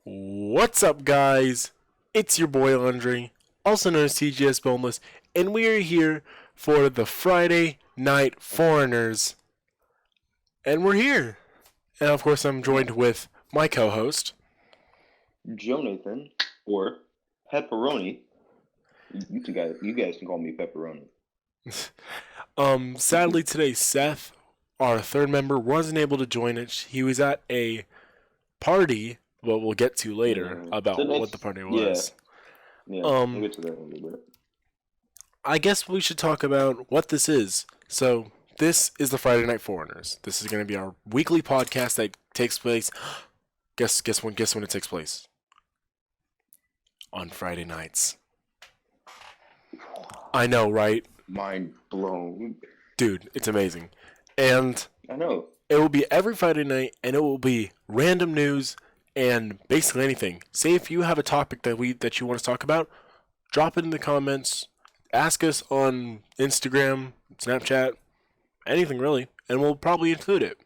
What's up, guys? It's your boy Andre, also known as TGS Boneless, and we are here for the Friday Night Foreigners. And we're here. And of course, I'm joined with my co host, Jonathan, or Pepperoni. You guys can call me Pepperoni. Sadly today, Seth, our third member, wasn't able to join it. He was at a party, what we'll get to later about what the party was. Yeah, we'll get to that in a little bit. I guess we should talk about what this is. So, this is the Friday Night Foreigners. This is going to be our weekly podcast that takes place. Guess when it takes place? On Friday nights. I know, right? Mind blown. Dude, it's amazing. And I know. It will be every Friday night, and it will be random news and basically anything. Say if you have a topic that you want to talk about, drop it in the comments. Ask us on Instagram, Snapchat, anything really, and we'll probably include it.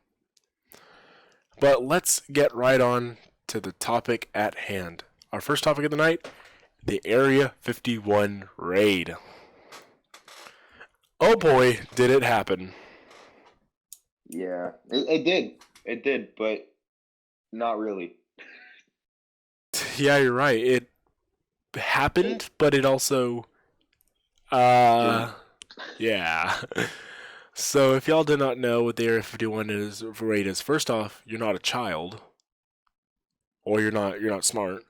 But let's get right on to the topic at hand. Our first topic of the night, the Area 51 raid. Oh boy, did it happen. Yeah, it did. It did, but not really. Yeah, you're right. It happened, but it also yeah. So if y'all do not know what the Area 51 raid is, first off, you're not a child. Or you're not smart.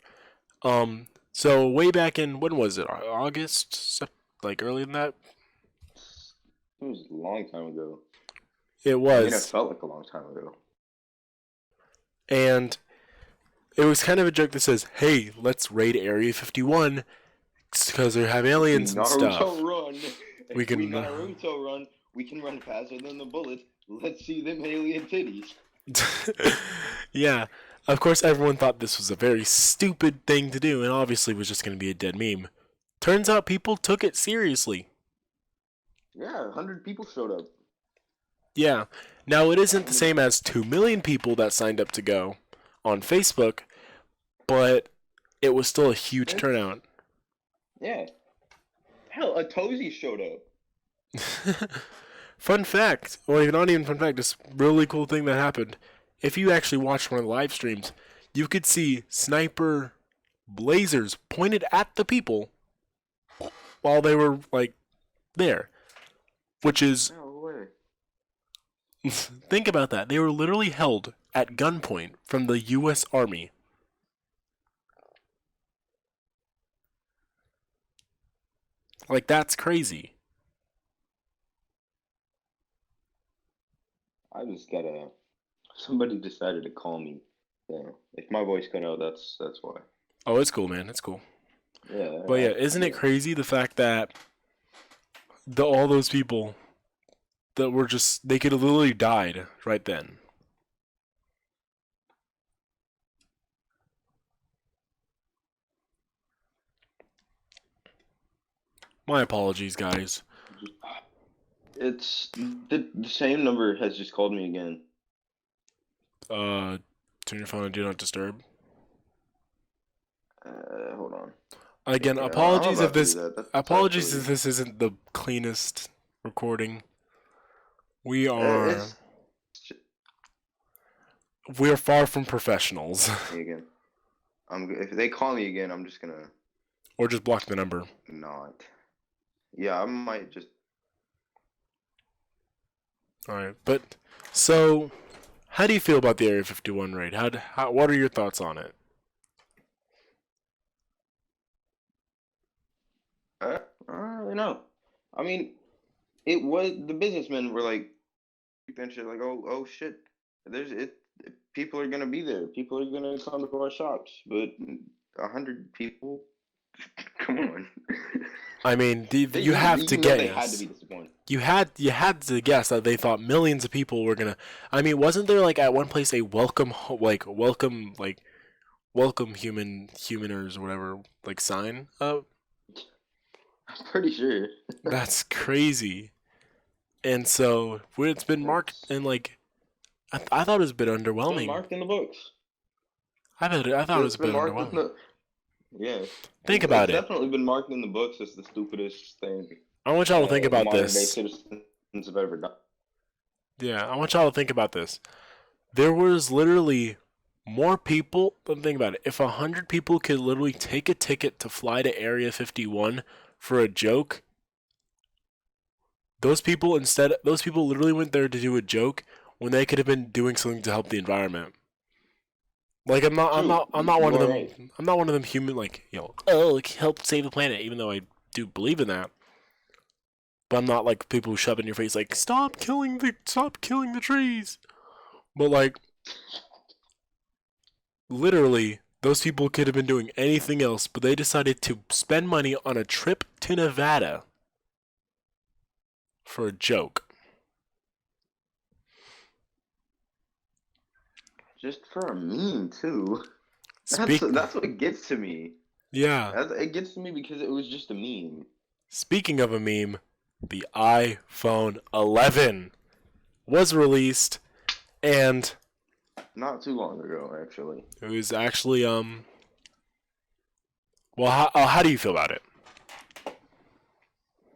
So way back in, when was it? August? Like earlier than that? It was a long time ago. It was. I mean, it felt like a long time ago. And it was kind of a joke that says, hey, let's raid Area 51 because they have aliens and stuff. Naruto run. We can Naruto run. We can run faster than the bullet. Let's see them alien titties. Yeah. Of course, everyone thought this was a very stupid thing to do and obviously was just going to be a dead meme. Turns out people took it seriously. Yeah, 100 people showed up. Yeah. Now, it isn't the same as 2 million people that signed up to go on Facebook, but it was still a huge turnout. Yeah. Hell, a Tozy showed up. Fun fact, or not even fun fact, just really cool thing that happened. If you actually watched one of the live streams, you could see sniper lasers pointed at the people while they were, like, there. Which is... No way. Think about that. They were literally held at gunpoint from the U.S. Army. Like, that's crazy. I just gotta... Somebody decided to call me. Yeah. If my voice cut out, that's why. Oh, it's cool, man. It's cool. Yeah. But yeah, isn't it crazy the fact that all those people that were just, they could have literally died right then. My apologies, guys. It's the same number has just called me again. Turn your phone on Do Not Disturb. Hold on. Again, Yeah, apologies I'm if about to this do that. apologies if this isn't the cleanest recording. We are far from professionals. Again. If they call me again, I'm just gonna Or just block the number. not. Yeah, I might just. Alright, but so how do you feel about the Area 51 raid? What are your thoughts on it? I don't really know. I mean, it was the businessmen were like, and shit, like, oh shit, people are gonna be there. People are gonna come to our shops, but 100 people, come on. I mean, you have to guess. They had to be disappointed. You had to guess that they thought millions of people were gonna. I mean, wasn't there like at one place a welcome humaners or whatever sign up? I'm pretty sure. That's crazy. And so when it's been marked and I thought it was a bit underwhelming. It's been marked in the books. I thought it was It's a been bit marked in underwhelming. the yeah. Think It's about it. definitely been marked in the books as the stupidest thing I want y'all to think about modern day this. citizens have ever done. Yeah, I want y'all to think about this. There was literally more people. But think about it. If 100 people could literally take a ticket to fly to Area 51 for a joke, those people literally went there to do a joke when they could have been doing something to help the environment. Like True, I'm not one you of are them. right. I'm not one of them human like oh like help save the planet. Even though I do believe in that, but I'm not like people who shove in your face like stop killing the trees. But like literally, those people could have been doing anything else, but they decided to spend money on a trip to Nevada for a joke. Just for a meme too. Speak, That's what gets to me. yeah. It gets to me because it was just a meme. Speaking of a meme, the iPhone 11 was released, and Not too long ago, actually. it was actually Well, how do you feel about it?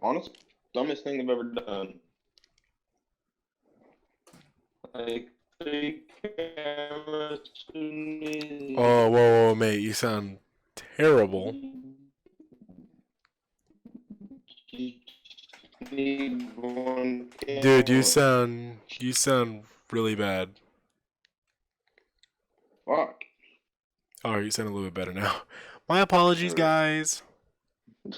Honest, dumbest thing I've ever done. Like the camera Oh, whoa, mate, you sound terrible. Dude, you sound really bad. Fuck. Oh, you sound a little bit better now. My apologies, guys.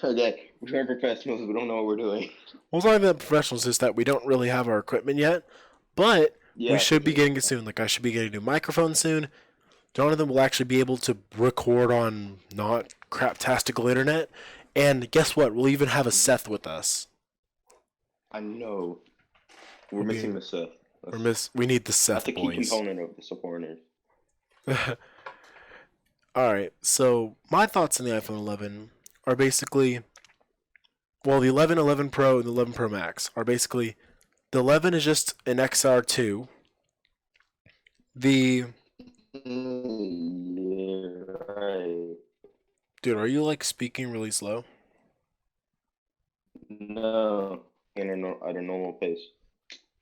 Okay, we're professionals. We don't know what we're doing. Well, it's not even that professional, it's just that we don't really have our equipment yet. But we Yeah. should be getting it soon. Like, I should be getting a new microphone soon. Jonathan will actually be able to record on not craptastical internet. And guess what? We'll even have a Seth with us. I know. We're We'll be- missing the Seth. We need the That's Seth the key boys. component of the supporters. Alright, so my thoughts on the iPhone 11 are basically, well, the 11, 11 Pro, and the 11 Pro Max are basically, the 11 is just an XR2. The, Yeah, right. dude, are you like speaking really slow? No, at a normal pace.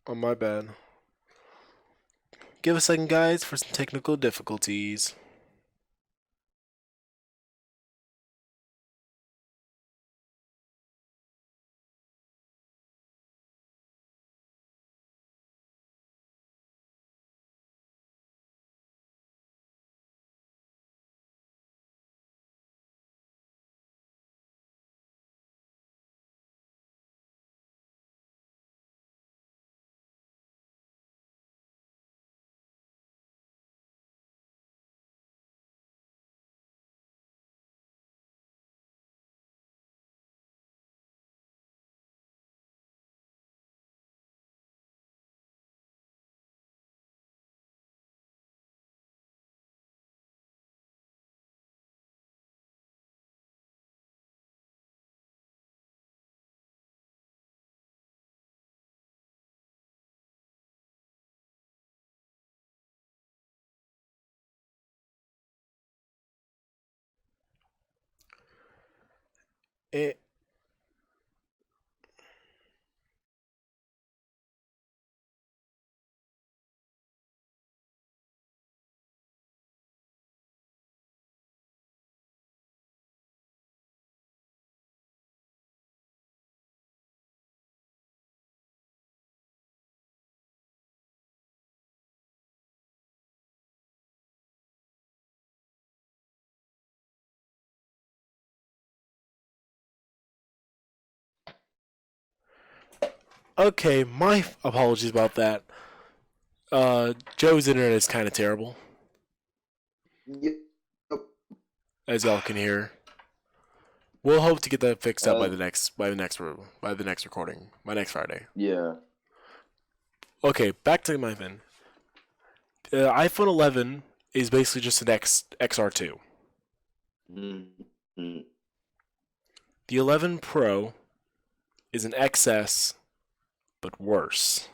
Oh, my bad. Give a second, guys, for some technical difficulties. It, okay, my apologies about that. Joe's internet is kind of terrible, Yep. as y'all can hear. We'll hope to get that fixed up Uh, by the next recording, by next Friday. Yeah. Okay, back to my thing. iPhone 11 is basically just an XR2. Mm-hmm. The 11 Pro is an XS, but worse.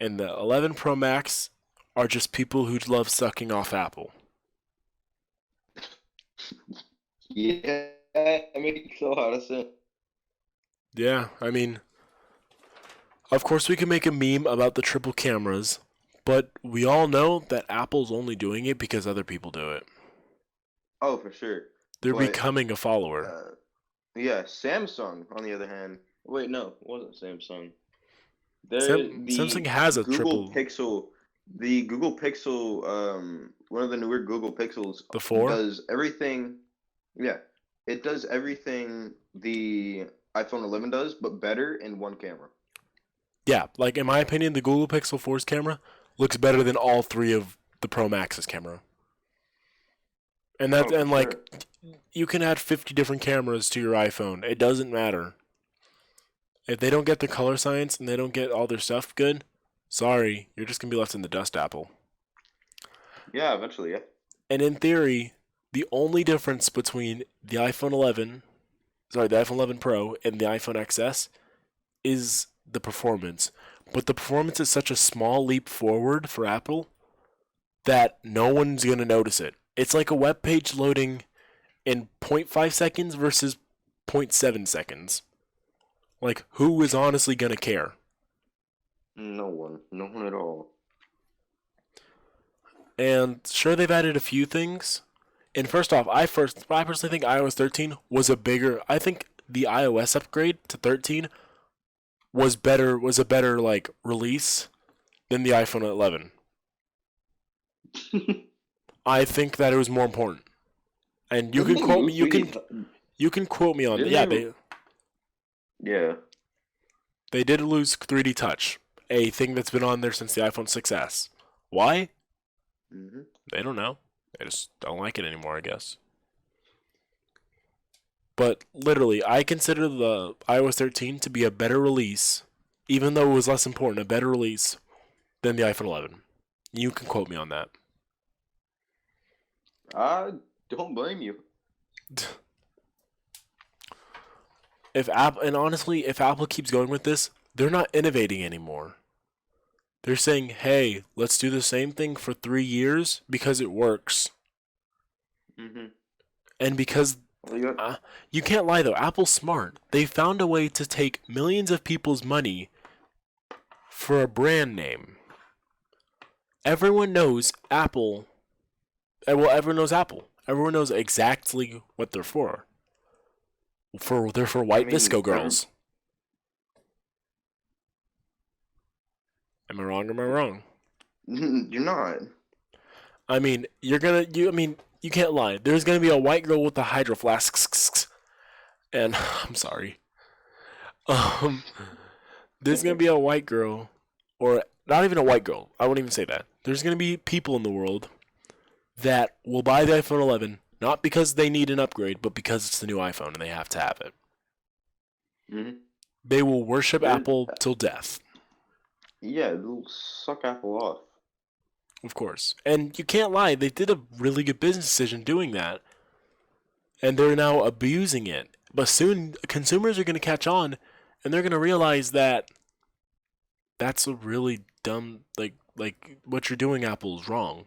And the 11 Pro Max are just people who love sucking off Apple. Yeah, that makes a lot of sense. Yeah, I mean, of course we can make a meme about the triple cameras, but we all know that Apple's only doing it because other people do it. Oh, for sure. They're But becoming a follower. yeah, Samsung, on the other hand, wait, no, it wasn't Samsung. They're Samsung the has a Google triple, Pixel, the Google Pixel, one of the newer Google Pixels the 4. does everything. Yeah, it does everything the iPhone 11 does, but better in one camera. Yeah, like in my opinion, the Google Pixel 4's camera looks better than all three of the Pro Max's camera. And Oh, for like sure. you can add 50 different cameras to your iPhone. It doesn't matter. If they don't get the color science and they don't get all their stuff good, sorry, you're just gonna be left in the dust, Apple. Yeah, eventually, yeah. And in theory, the only difference between the iPhone 11 Pro and the iPhone XS is the performance. But the performance is such a small leap forward for Apple that no one's going to notice it. It's like a web page loading in zero point 0.5 seconds versus zero point 0.7 seconds. Like, who is honestly going to care? No one at all. And sure, they've added a few things. And first off, I personally think iOS 13 was a bigger. I think the iOS upgrade to 13 was a better like release than the iPhone 11. I think that it was more important. And you Didn't can they quote me. lose 3D? You can quote me on that. Didn't Yeah, Yeah. they did lose 3D Touch, a thing that's been on there since the iPhone 6s. Why? Hmm. They don't know. They just don't like it anymore, I guess. But literally, I consider the iOS 13 to be a better release, even though it was less important, a better release than the iPhone 11. You can quote me on that. I don't blame you. If Apple keeps going with this, they're not innovating anymore. They're saying, "Hey, let's do the same thing for 3 years because it works." Hmm. And because Well, you got, you can't lie though, Apple's smart. They found a way to take millions of people's money for a brand name. Everyone knows Apple. Well, everyone knows Apple. Everyone knows exactly what they're for. They're for I white mean, visco girls. Am I wrong? Am I wrong? you're not. I mean, you can't lie. There's gonna be a white girl with a hydro flask, and I'm sorry. Um, there's gonna be a white girl, or not even a white girl. I wouldn't even say that. There's gonna be people in the world that will buy the iPhone 11 not because they need an upgrade, but because it's the new iPhone and they have to have it. Hmm. They will worship There, Apple till death, yeah, they'll suck Apple off. of course. And you can't lie. They did a really good business decision doing that, and they're now abusing it. But soon, consumers are gonna catch on, and they're gonna realize that that's a really dumb like what you're doing, Apple, is wrong.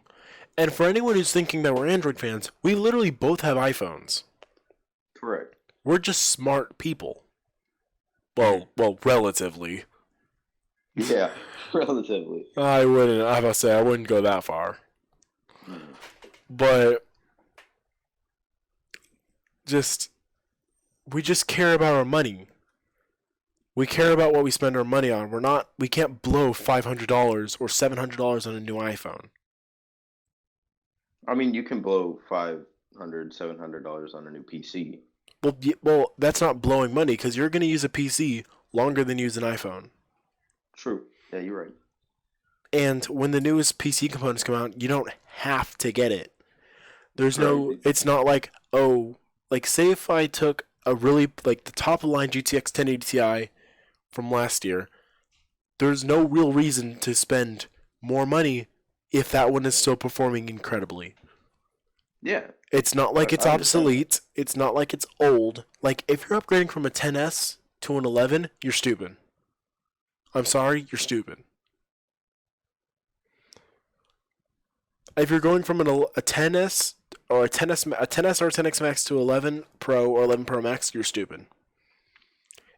And for anyone who's thinking that we're Android fans, we literally both have iPhones. Correct. We're just smart people. Well, relatively. Yeah, relatively. I wouldn't. I must say I wouldn't go that far. Mm. But just we just care about our money. We care about what we spend our money on. We can't blow $500 or $700 on a new iPhone. I mean, you can blow $500, $700 on a new PC. Well, that's not blowing money because you're going to use a PC longer than use an iPhone. True. Yeah, you're right. And when the newest PC components come out, you don't have to get it. Right. It's not like, oh, like say if I took a really, like the top of the line GTX 1080 Ti from last year, there's no real reason to spend more money if that one is still performing incredibly. Yeah, It's not like it's I understand that. obsolete. It's not like it's old. Like if you're upgrading from a 10s to an 11, you're stupid. I'm sorry, you're stupid. If you're going from a 10s or a 10s or a 10x Max to 11 Pro or 11 Pro Max, you're stupid.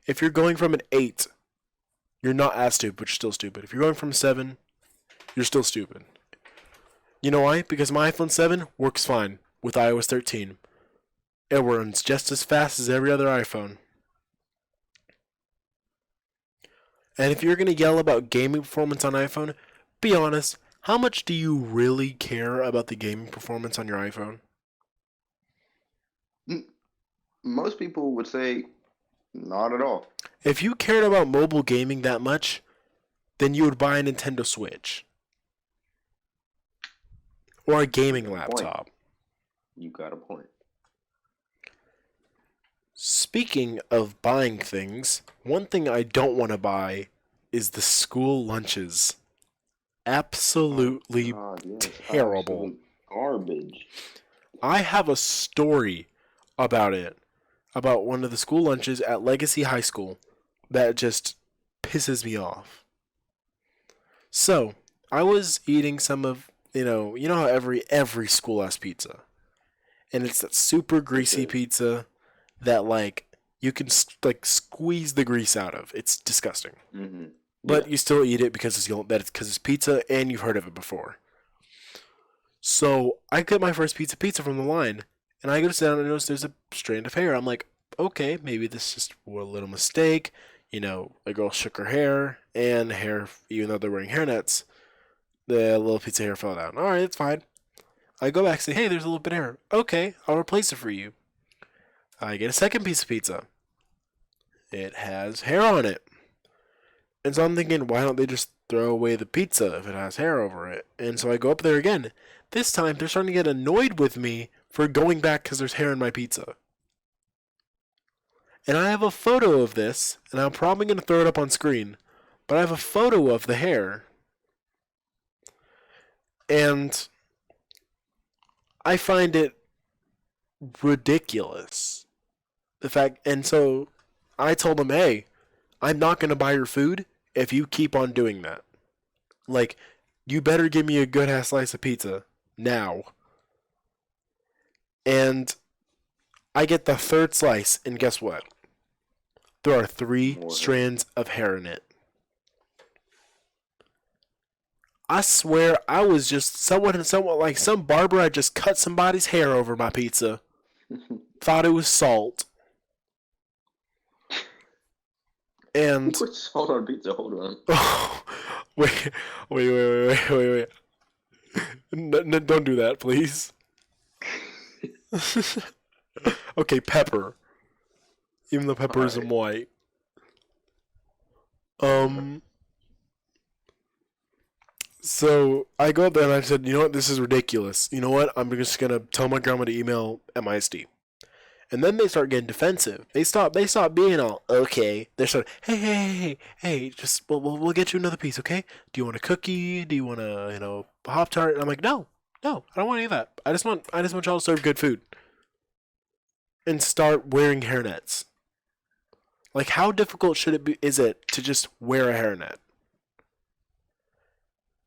If you're going from an 8, you're not as stupid, but you're still stupid. If you're going from 7, you're still stupid. You know why? Because my iPhone 7 works fine with iOS 13. It runs just as fast as every other iPhone. And if you're going to yell about gaming performance on iPhone, be honest, how much do you really care about the gaming performance on your iPhone? Most people would say not at all. If you cared about mobile gaming that much, then you would buy a Nintendo Switch. Or a gaming laptop. You got a point. Speaking of buying things, one thing I don't want to buy is the school lunches. Absolutely terrible. Absolute garbage. I have a story about it. About one of the school lunches at Legacy High School that just pisses me off. So, I was eating some of, you know how every school has pizza. And it's that super greasy pizza that, like, you can, like, squeeze the grease out of. It's disgusting. Mm-hmm. But you still eat it because it's pizza and you've heard of it before. So, I get my first pizza from the line. And I go to sit down and notice there's a strand of hair. I'm like, okay, maybe this is just a little mistake. You know, a girl shook her hair, and the hair, even though they're wearing hairnets, the little piece of hair fell down. Alright, it's fine. I go back and say, hey, there's a little bit of hair. Okay, I'll replace it for you. I get a second piece of pizza. It has hair on it. And so I'm thinking, why don't they just throw away the pizza if it has hair over it? And so I go up there again. This time, they're starting to get annoyed with me for going back because there's hair in my pizza. And I have a photo of this, and I'm probably going to throw it up on screen, but I have a photo of the hair. And I find it ridiculous. And so I told them, hey, I'm not going to buy your food if you keep on doing that. Like, you better give me a good-ass slice of pizza now. And I get the third slice, and guess what? There are 3 strands of hair in it. I swear I was just somewhat like some barber had just cut somebody's hair over my pizza. Thought it was salt. And put salt on pizza, hold on. wait. Don't do that, please. Okay, pepper. Even though pepper isn't white. So I go up there and I said, you know what, this is ridiculous. You know what, I'm just gonna tell my grandma to email MISD. And then they start getting defensive. They stop being all okay. They start, hey, just we'll get you another piece, okay? Do you want a cookie? Do you want a Pop-Tart? And I'm like, no, I don't want any of that. I just want y'all to serve good food. And start wearing hairnets. Like, how difficult is it to just wear a hairnet?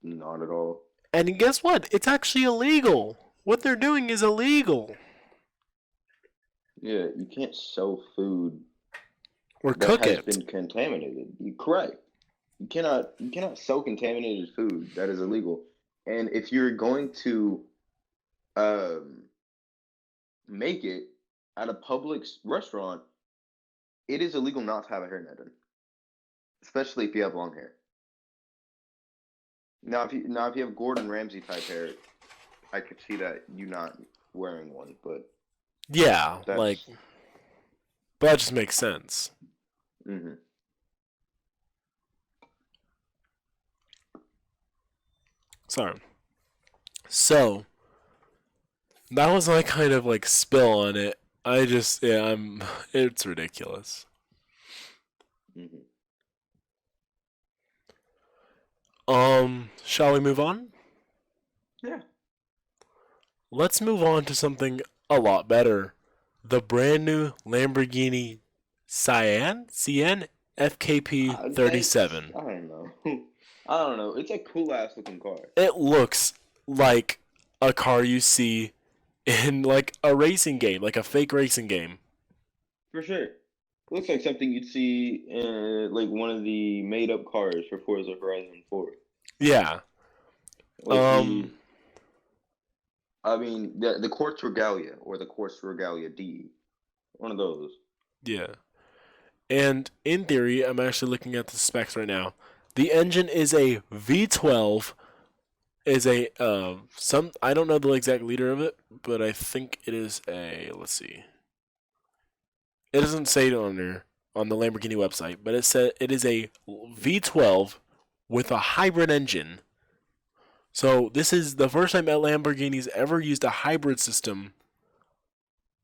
Not at all. And guess what? It's actually illegal. What they're doing is illegal. Yeah, you can't sell food or cook it. That has been contaminated. You're correct. You cannot sell contaminated food. That is illegal. And if you're going to make it at a public restaurant, it is illegal not to have a hairnet in, especially if you have long hair. Now, if you have Gordon Ramsay type hair, I could see that you not wearing one, but yeah, but that just makes sense. Mm-hmm. Sorry. So that was my kind of like spill on it. It's ridiculous. Mm-hmm. Shall we move on? Yeah. Let's move on to something a lot better. The brand new Lamborghini Sian FKP 37. I don't know. It's a cool ass looking car. It looks like a car you see in like a racing game, like a fake racing game. For sure. Looks like something you'd see in like one of the made up cars for Forza Horizon 4. Yeah. Like Um. the Quartz Regalia or the Quartz Regalia D. One of those. Yeah. And in theory, I'm actually looking at the specs right now. The engine is a V12. Is a some I don't know the exact liter of it, but I think it is a, let's see. It doesn't say it on there on the Lamborghini website, but it said it is a V12 with a hybrid engine. So this is the first time that Lamborghini's ever used a hybrid system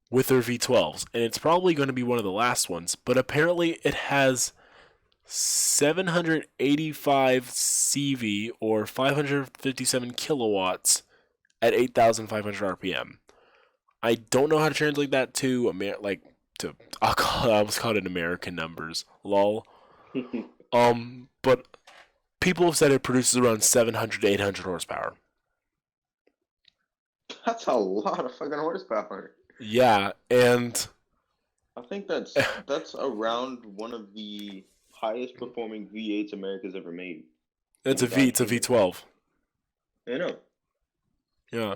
with their V12s, and it's probably going to be one of the last ones. But apparently, it has 785 CV or 557 kilowatts at 8,500 RPM. I don't know how to translate that to I almost called it American numbers. Lol. But people have said it produces around 700 to 800 horsepower. That's a lot of fucking horsepower. Yeah, and I think that's around one of the highest performing V8s America's ever made. it's a V12. I know. Yeah.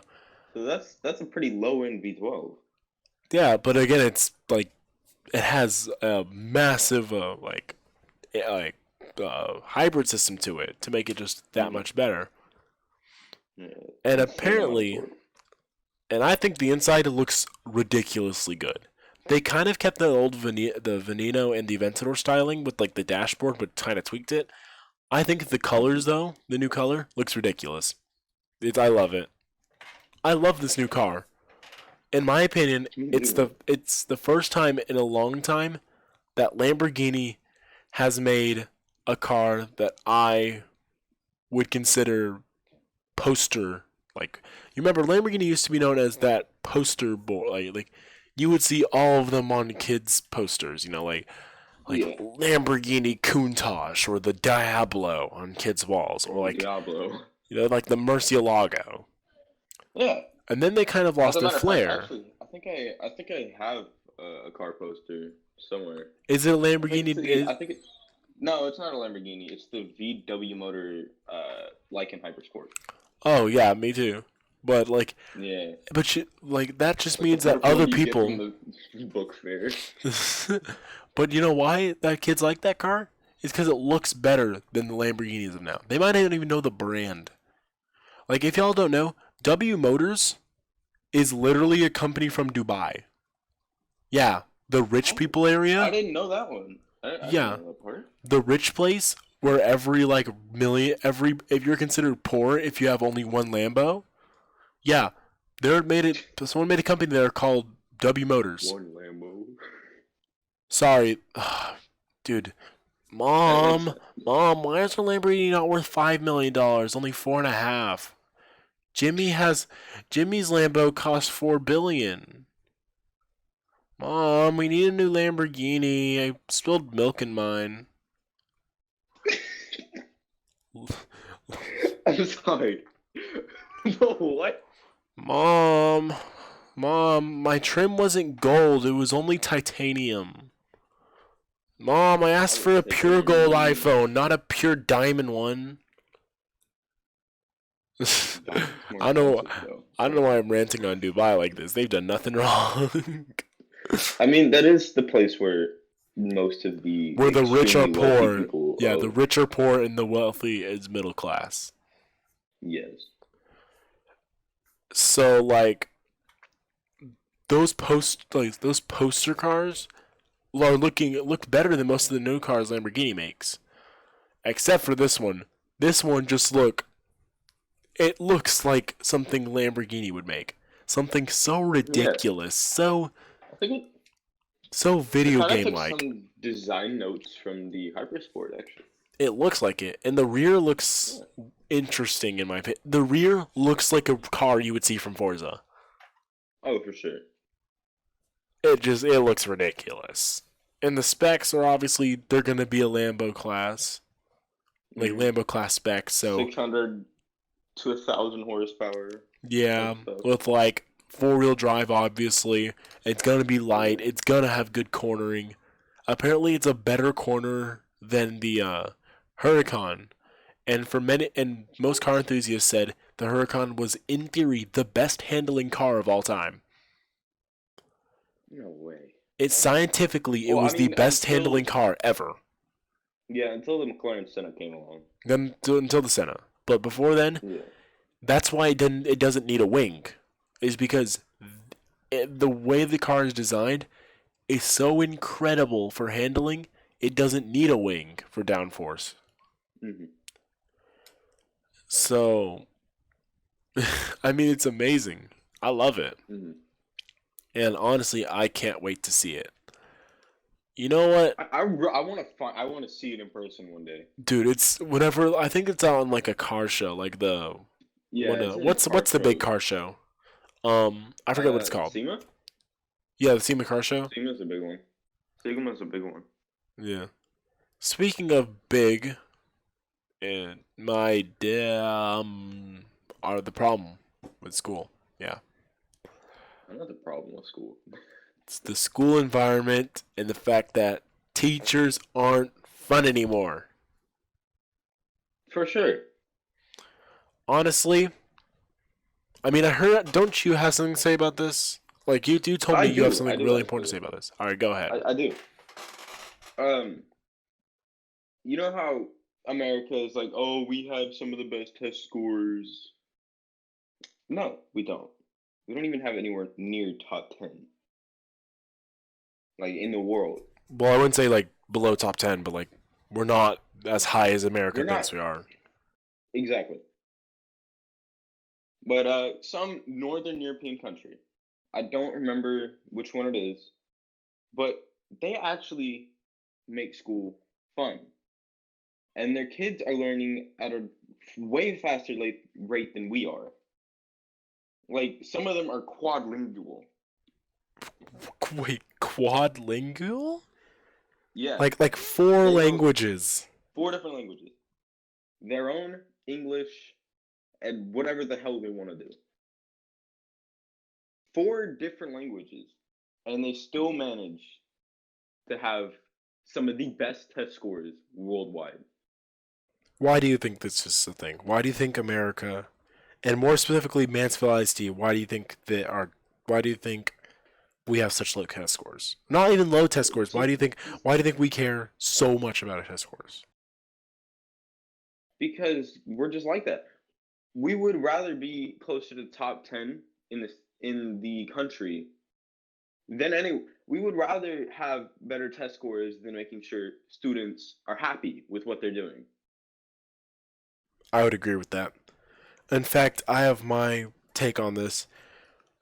So that's a pretty low end V12. Yeah, but again, it's like it has a massive hybrid system to it to make it just that much better. Yeah, And that's so apparently, and I think the inside looks ridiculously good. They kind of kept the old the Veneno and the Aventador styling with like the dashboard, but kind of tweaked it. I think the colors though, the new color looks ridiculous. I love it. I love this new car. In my opinion, it's the first time in a long time that Lamborghini has made a car that I would consider poster, like, you remember Lamborghini used to be known as that poster boy, like you would see all of them on kids posters, like Lamborghini Countach or the Diablo on kids walls, or like Diablo. like the Murcielago. Yeah. And then they kind of As lost a their matter of fact, flair. actually, I think I have a car poster somewhere. Is it a I think Lamborghini? I think it's no, it's not a Lamborghini. It's the VW motor Lycan Hypersport. Oh yeah, me too. But like, Yeah. but like that just Like means the that purple other you get people. from the book fair. But you know why that kids like that car? It's because it looks better than the Lamborghinis of now. They might not even know the brand. Like, if y'all don't know, W Motors is literally a company from Dubai. Yeah, the rich people I area. didn't know that one. I Yeah, didn't know that part. the rich place where every like million, every if you're considered poor if you have only one Lambo. Yeah, someone made a company there called W Motors. One Lambo. Sorry, dude. Mom, why is her Lamborghini not worth $5 million? Only 4.5. Jimmy's Lambo costs $4 billion. Mom, we need a new Lamborghini. I spilled milk in mine. I'm sorry. What? Mom, my trim wasn't gold. It was only titanium. Mom, I asked for a pure gold iPhone, not a pure diamond one. I don't know why I'm ranting on Dubai like this. They've done nothing wrong. I mean, that is the place where most of the Where the rich are extremely wealthy poor. people Yeah, the of- rich are poor and the wealthy is middle class. Yes. So like those poster cars look better than most of the new cars Lamborghini makes. Except for this one. This one it looks like something Lamborghini would make. Something so ridiculous, so I think it video kind of game took like. some design notes from the Hypersport, actually. It looks like it, and the rear looks interesting in my opinion. The rear looks like a car you would see from Forza. Oh, for sure. It looks ridiculous. And the specs are obviously they're gonna be a Lambo class, like Lambo class specs. So 600 to 1,000 horsepower. Yeah, type stuff. with like four-wheel drive, obviously. It's gonna be light. It's gonna have good cornering. Apparently, it's a better corner than the Huracan. And for many and most car enthusiasts said the Huracan was, in theory, the best handling car of all time. No way. It Well, I was the mean, best handling car ever. until the McLaren Senna came along. Then until the Senna, but before then, Yeah. that's why it doesn't need a wing, is because the way the car is designed is so incredible for handling. It doesn't need a wing for downforce. Hmm. So, I mean, it's amazing. I love it. Hmm. And honestly, I can't wait to see it. You know what, I want to find. I want to see it in person one day. dude? It's whenever I think it's out on like a car show, like the Yeah, it's in what's the big shows. car show? I forget what it's called. SEMA. Yeah, the SEMA car show. SEMA's a big one. SEMA's a big one. Yeah. Speaking of big, and my are the problem with school. Yeah, Another problem with school. it's the school environment and the fact that teachers aren't fun anymore. For sure. Honestly, I mean, I heard. Don't you have something to say about this? Like you told I me you have do. I something do really important to say actually. about this. All right, go ahead. I do. Um, you know how America is like, oh, we have some of the best test scores. No, we don't. We don't even have anywhere near top 10, like in the world. Well, I wouldn't say like below top 10, but like we're not as high as America We're thinks not we are. exactly. But some Northern European country, I don't remember which one it is, but they actually make school fun, and their kids are learning at a way faster rate than we are. Like some of them are quadlingual. Wait, quadlingual? Yeah, Like four they know languages. 4 different languages, their own English, and whatever the hell they want to do. 4 different languages, and they still manage to have some of the best test scores worldwide. Why do you think this is a thing? Why do you think America, and more specifically Mansfield ISD, why do you think why do you think we have such low test scores? Not even low test scores. So, Why do you think we care so much about our test scores? because we're just like that. We would rather be closer to the top 10 in the country than any. We would rather have better test scores than making sure students are happy with what they're doing. I would agree with that. In fact, I have my take on this.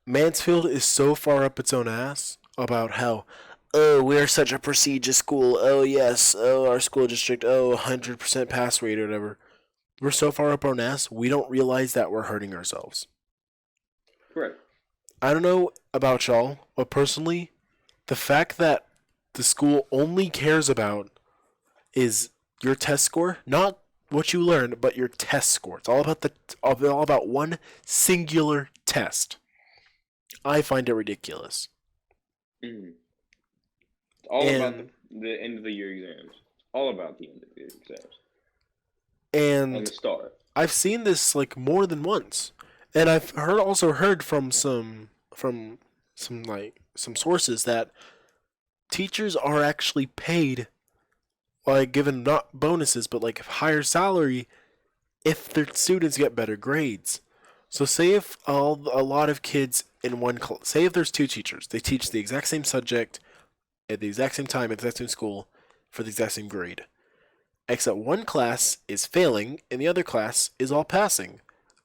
Mansfield is so far up its own ass about how, oh, we are such a prestigious school. Oh, yes. Oh, our school district. Oh, 100% pass rate or whatever. We're so far up our own ass, we don't realize that we're hurting ourselves. Correct. I don't know about y'all, but personally, the fact that the school only cares about is your test score, not what you learned, but your test score. It's all about one singular test. I find it ridiculous. Mhm. It's all about And the end of the year exams. All about the end of the year exams and and the star. I've seen this like more than once. And I've heard from some sources that teachers are actually paid, like given not bonuses but like higher salary if their students get better grades. So say if a lot of kids in say if there's two teachers, they teach the exact same subject at the exact same time at the exact same school for the exact same grade. Except one class is failing and the other class is all passing.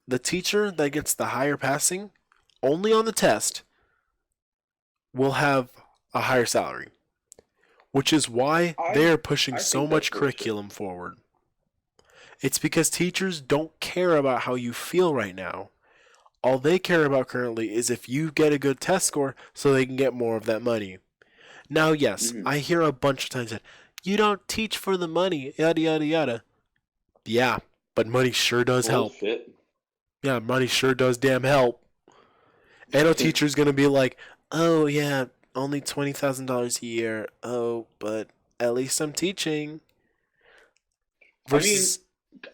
The teacher that gets the higher passing only on the test will have a higher salary, which is why I they're pushing I so think that's much bullshit. curriculum forward. It's because teachers don't care about how you feel right now. All they care about currently is if you get a good test score so they can get more of that money. Now, yes, Hmm. I hear a bunch of times that you don't teach for the money, yada yada yada. Yeah, but money sure does help. Bullshit. Yeah, money sure does damn help. And a teacher's gonna be like, oh yeah, only $20,000 a year. Oh, but at least I'm teaching. I mean, Versus,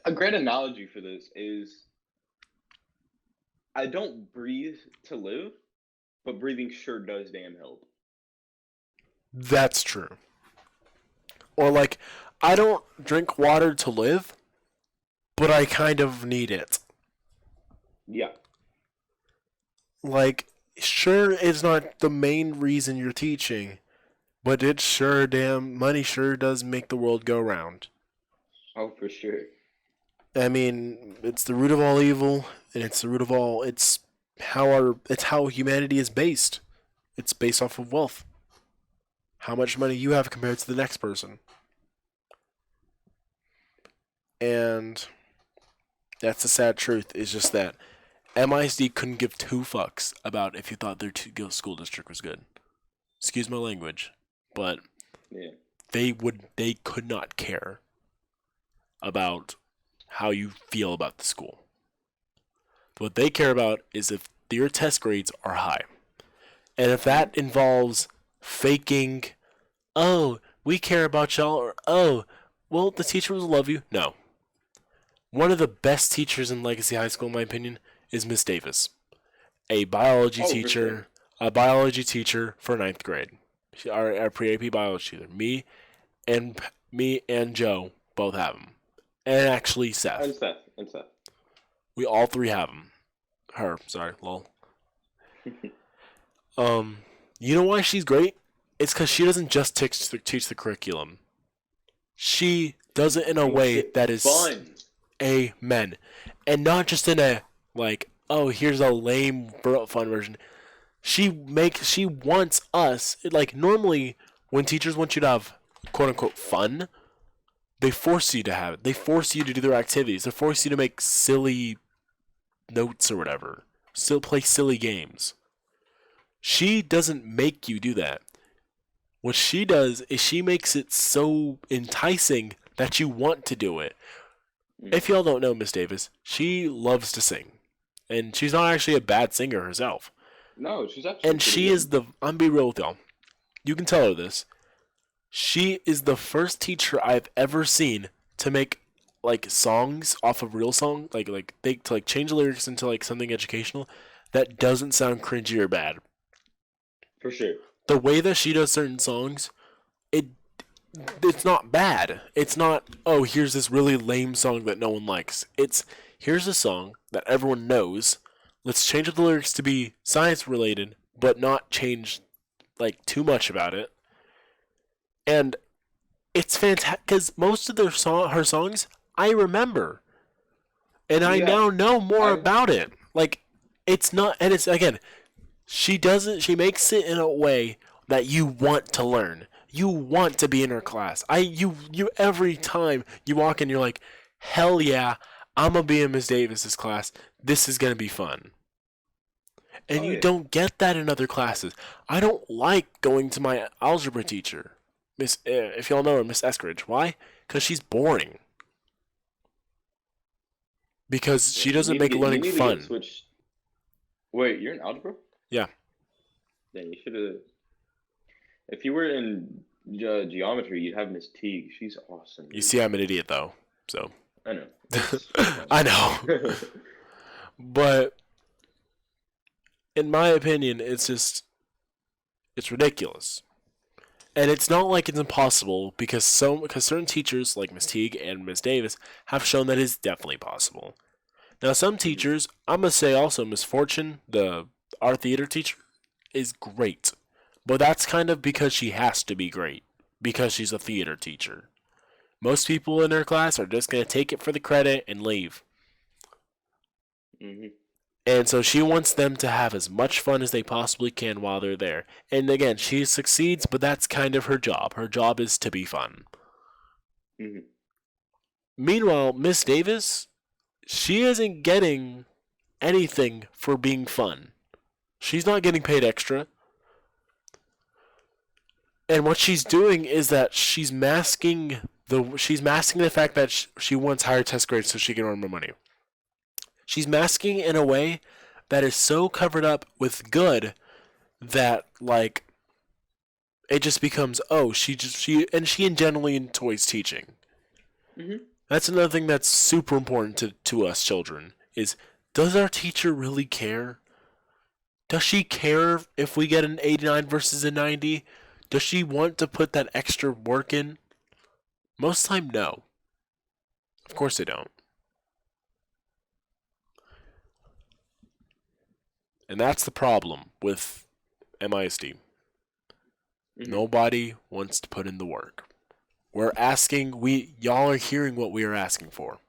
a great analogy for this is I don't breathe to live, but breathing sure does damn help. that's true. Or like, I don't drink water to live, but I kind of need it. Yeah. Like, sure, it's not the main reason you're teaching, but it sure damn money sure does make the world go round. Oh, for sure. I mean, it's the root of all evil, and it's the root of all. It's how humanity is based. It's based off of wealth. How much money you have compared to the next person. And that's the sad truth, is just that MISD couldn't give two fucks about if you thought their school district was good. Excuse my language, but Yeah. they could not care about how you feel about the school. What they care about is if your test grades are high. And if that involves faking, oh, we care about y'all, or oh, well, the teacher will love you. No. One of the best teachers in Legacy High School, in my opinion, is Miss Davis, a biology Oh, for teacher, sure. a biology teacher for ninth grade. Our pre-AP biology teacher. Me and Joe both have him, and actually And Seth. Seth. We all three have him. Her, sorry, lol. You know why she's great? It's because she doesn't just teach the curriculum. She does it in a way that is fun. amen, and not just in a like, oh, here's a lame fun version. She wants us like normally when teachers want you to have quote unquote fun, they force you to have it. They force you to do their activities. They force you to make silly notes or whatever. Still play silly games. She doesn't make you do that. What she does is she makes it so enticing that you want to do it. If y'all don't know Miss Davis, she loves to sing. And she's not actually a bad singer herself. No, she's actually. And she is I'm be real with y'all. You can tell her this. She is the first teacher I've ever seen to make like songs off of real song, like they to like change the lyrics into like something educational that doesn't sound cringy or bad. For sure. The way that she does certain songs, it's not bad. It's not, oh, here's this really lame song that no one likes. It's, here's a song that everyone knows. Let's change up the lyrics to be science related, but not change like too much about it. And it's fantastic because most of her songs I remember, and I now know more about it. Like, it's not, and it's again, she makes it in a way that you want to learn. You want to be in her class. You every time you walk in, you're like, hell yeah, I'm gonna be in Miss Davis's class. This is gonna be fun. And you don't get that in other classes. I don't like going to my algebra teacher, Miss. If y'all know her, Miss Eskridge. Why? Because she's boring. Because she doesn't make learning fun. Wait, you're in algebra? Yeah. Then you should have. If you were in geometry, you'd have Miss Teague. She's awesome. You see, I'm an idiot though, so. I know. I know. But in my opinion, it's ridiculous. And it's not like it's impossible because certain teachers like Miss Teague and Miss Davis have shown that it's definitely possible. Now some teachers, I'm gonna say also Miss Fortune, our theater teacher, is great. But that's kind of because she has to be great because she's a theater teacher. Most people in her class are just gonna take it for the credit and leave. Mm-hmm. And so she wants them to have as much fun as they possibly can while they're there. And again, she succeeds, but that's kind of her job. Her job is to be fun. Mm-hmm. Meanwhile, Miss Davis, she isn't getting anything for being fun. She's not getting paid extra. And what she's doing is that she's masking the fact that she wants higher test grades so she can earn more money. She's masking in a way that is so covered up with good that like it just becomes she generally enjoys teaching. Mm-hmm. That's another thing that's super important to us children is, does our teacher really care? Does she care if we get an 89 versus a 90? Does she want to put that extra work in? Most of the time, no. Of course they don't. And that's the problem with MISD. Mhm. Nobody wants to put in the work. Y'all are hearing what we are asking for.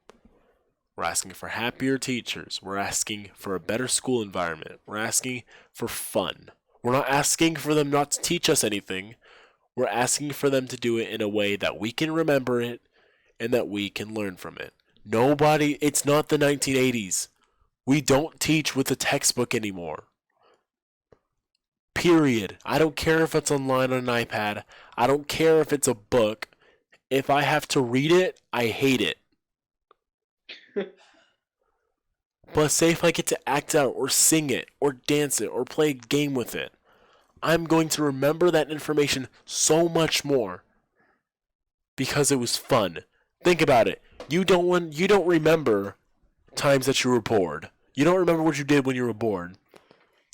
We're asking for happier teachers. We're asking for a better school environment. We're asking for fun. We're not asking for them not to teach us anything. We're asking for them to do it in a way that we can remember it and that we can learn from it. It's not the 1980s. We don't teach with a textbook anymore. Period. I don't care if it's online on an iPad. I don't care if it's a book. If I have to read it, I hate it. But say if I get to act out or sing it or dance it or play a game with it, I'm going to remember that information so much more because it was fun. Think about it. You don't remember times that you were bored. You don't remember what you did when you were bored.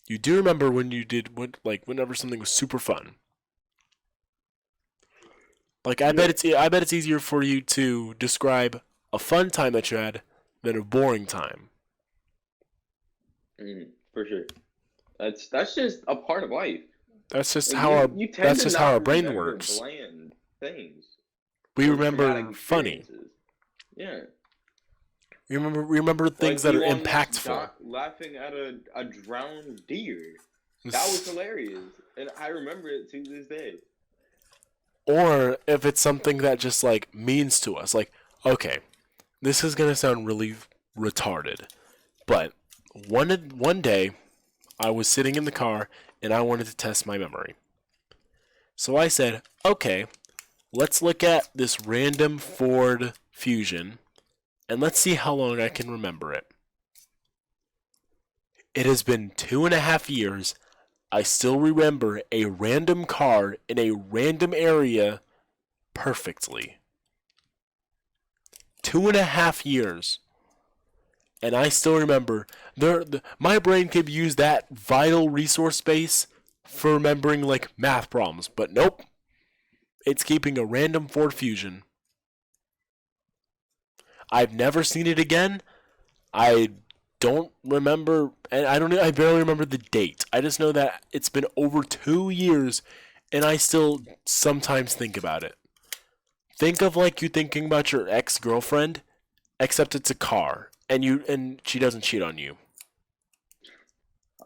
You do remember whenever something was super fun. Like I bet it's easier for you to describe a fun time that you had than a boring time. For sure. That's just a part of life. That's just Like, how our you tend that's to just not how our brain remember works. bland things. We or remember traumatic funny. experiences. Yeah. We remember things Like that are you almost impactful. laughing at a drowned deer. That was hilarious, and I remember it to this day. Or if it's something that just like means to us, like, okay, this is gonna sound really retarded, but one day I was sitting in the car and I wanted to test my memory. So I said, okay, let's look at this random Ford Fusion and let's see how long I can remember it. It has been 2.5 years. I still remember a random car in a random area perfectly. 2.5 years. And I still remember. My brain could use that vital resource space for remembering like math problems. But nope. It's keeping a random Ford Fusion. I've never seen it again. I don't remember, and I barely remember the date. I just know that it's been over 2 years, and I still sometimes think about it. Think of like you thinking about your ex-girlfriend, except it's a car, and she doesn't cheat on you.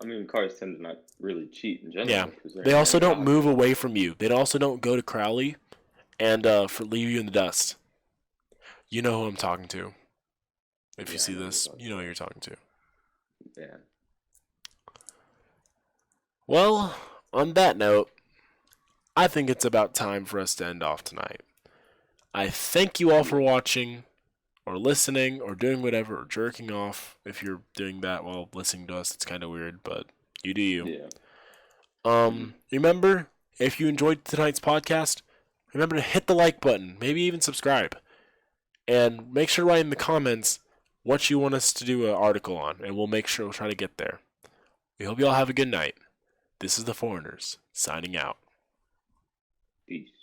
I mean, cars tend to not really cheat in general. Yeah. 'cause they're They also don't analog. move away from you. They also don't go to Crowley and leave you in the dust. You know who I'm talking to. If you Yeah, see I know who this, you're you know who you're talking to. Yeah. Well, on that note, I think it's about time for us to end off tonight. I thank you all for watching, or listening, or doing whatever, or jerking off. If you're doing that while listening to us, it's kind of weird, but you do you. Yeah. Remember, if you enjoyed tonight's podcast, remember to hit the like button, maybe even subscribe. And make sure to write in the comments what you want us to do an article on, and we'll make sure we'll try to get there. We hope you all have a good night. This is The Foreigners, signing out. Peace.